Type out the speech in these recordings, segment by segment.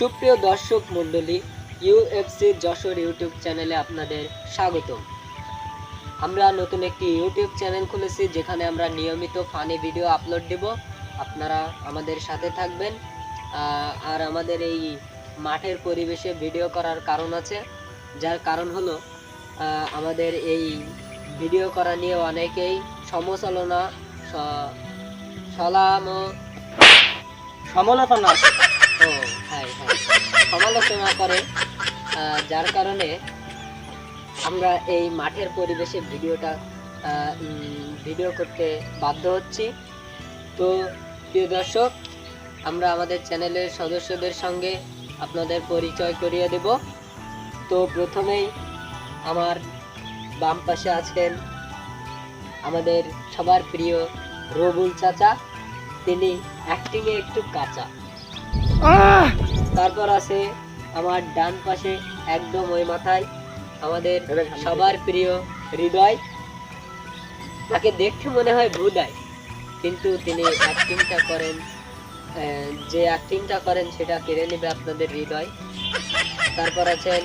সুপ্রিয় দর্শক মণ্ডলী, ইউএফসি যশোর ইউটিউব চ্যানেলে আপনাদের স্বাগতম। আমরা নতুন একটি ইউটিউব চ্যানেল খুলেছি, যেখানে আমরা নিয়মিত ফানি ভিডিও আপলোড দেব। আপনারা আমাদের সাথে থাকবেন। আর আমাদের এই মাঠের পরিবেশে ভিডিও করার কারণ আছে, যার কারণ হলো আমাদের এই ভিডিও করা নিয়ে অনেকেই সমালোচনা সমালোচনা করে, যার কারণে আমরা এই মাঠের পরিবেশে ভিডিও করতে বাধ্য হচ্ছি। তো প্রিয় দর্শক, আমরা আমাদের চ্যানেলের সদস্যদের সঙ্গে আপনাদের পরিচয় করিয়ে দেব। তো প্রথমেই আমার বাম পাশে আছেন আমাদের সবার প্রিয় রবুল চাচা, তিনি অ্যাক্টিংয়ে একটু কাঁচা। তারপর আছে আমার ডান পাশে একদম ওই মাথায় আমাদের সবার প্রিয় হৃদয়। তাকে দেখতে মনে হয় ভুদাই, কিন্তু তিনি অ্যাক্টিংটা করেন, যে অ্যাক্টিংটা করেন সেটা কেড়ে নেবে আপনাদের হৃদয়। তারপর আছেন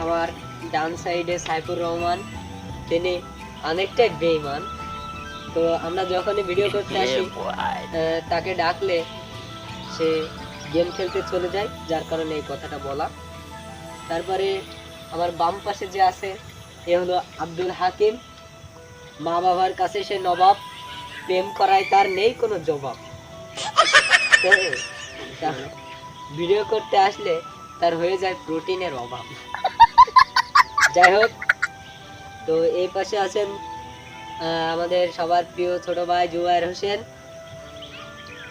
আমার ডান সাইডে সাইফুর রহমান, তিনি অনেকটাই বেঈমান। তো আমরা যখনই ভিডিও করতে আসি তাকে ডাকলে সে গেম খেলতে চলে যায়, যার কারণে এই কথাটা বলা। তারপরে আমার বাম পাশে যে আছে, এ হলো আব্দুল হাকিম। মা বাবার কাছে সে নবাব, প্রেম করায় তার নেই কোনো জবাব। ভিডিও করতে আসলে তার হয়ে যায় প্রোটিনের অভাব। যাই হোক, তো এই পাশে আছেন আমাদের সবার প্রিয় ছোট ভাই জুবায়ের হোসেন।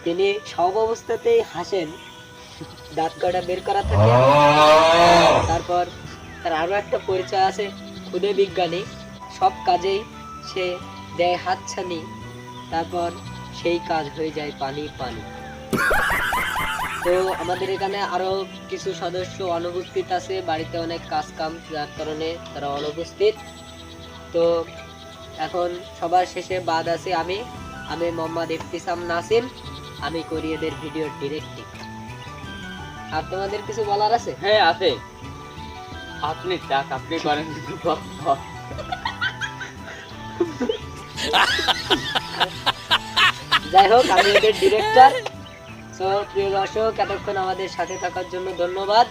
তিনি সব অবস্থাতেই হাসেন, দাঁত কটা বের করা থাকে। তারপর তার আরো একটা পরিচয় আছে, খুদে বিজ্ঞানী। সব কাজেই সে দেয় হাতছানি, তারপর সেই কাজ হয়ে যায় পানি পানি। তো আমাদের এখানে আরো কিছু সদস্য অনুপস্থিত আছে, বাড়িতে অনেক কাজ কাম, যার কারণে তারা অনুপস্থিত। তো এখন সবার শেষে বাদ আছে আমি মোহাম্মদ ইফতিসাম নাসিম। আমি করি এদের ভিডিও ডিরেক্টিং। আর তোমাদের কিছু বলার আছে? হ্যাঁ আছে, আপনি করেন। যাই হোক, আমি এদের ডিরেক্টর। তো প্রিয় দর্শক, এতক্ষণ আমাদের সাথে থাকার জন্য ধন্যবাদ।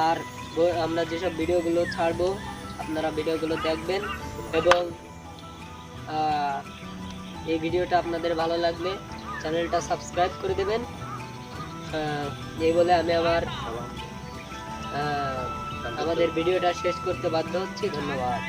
আর আমরা যেসব ভিডিওগুলো ছাড়বো, আপনারা ভিডিওগুলো দেখবেন, এবং এই ভিডিওটা আপনাদের ভালো লাগলে চ্যানেলটা সাবস্ক্রাইব করে দেবেন। এই বলে আমি আমাদের ভিডিওটা শেষ করতে বাধ্য হচ্ছি। ধন্যবাদ।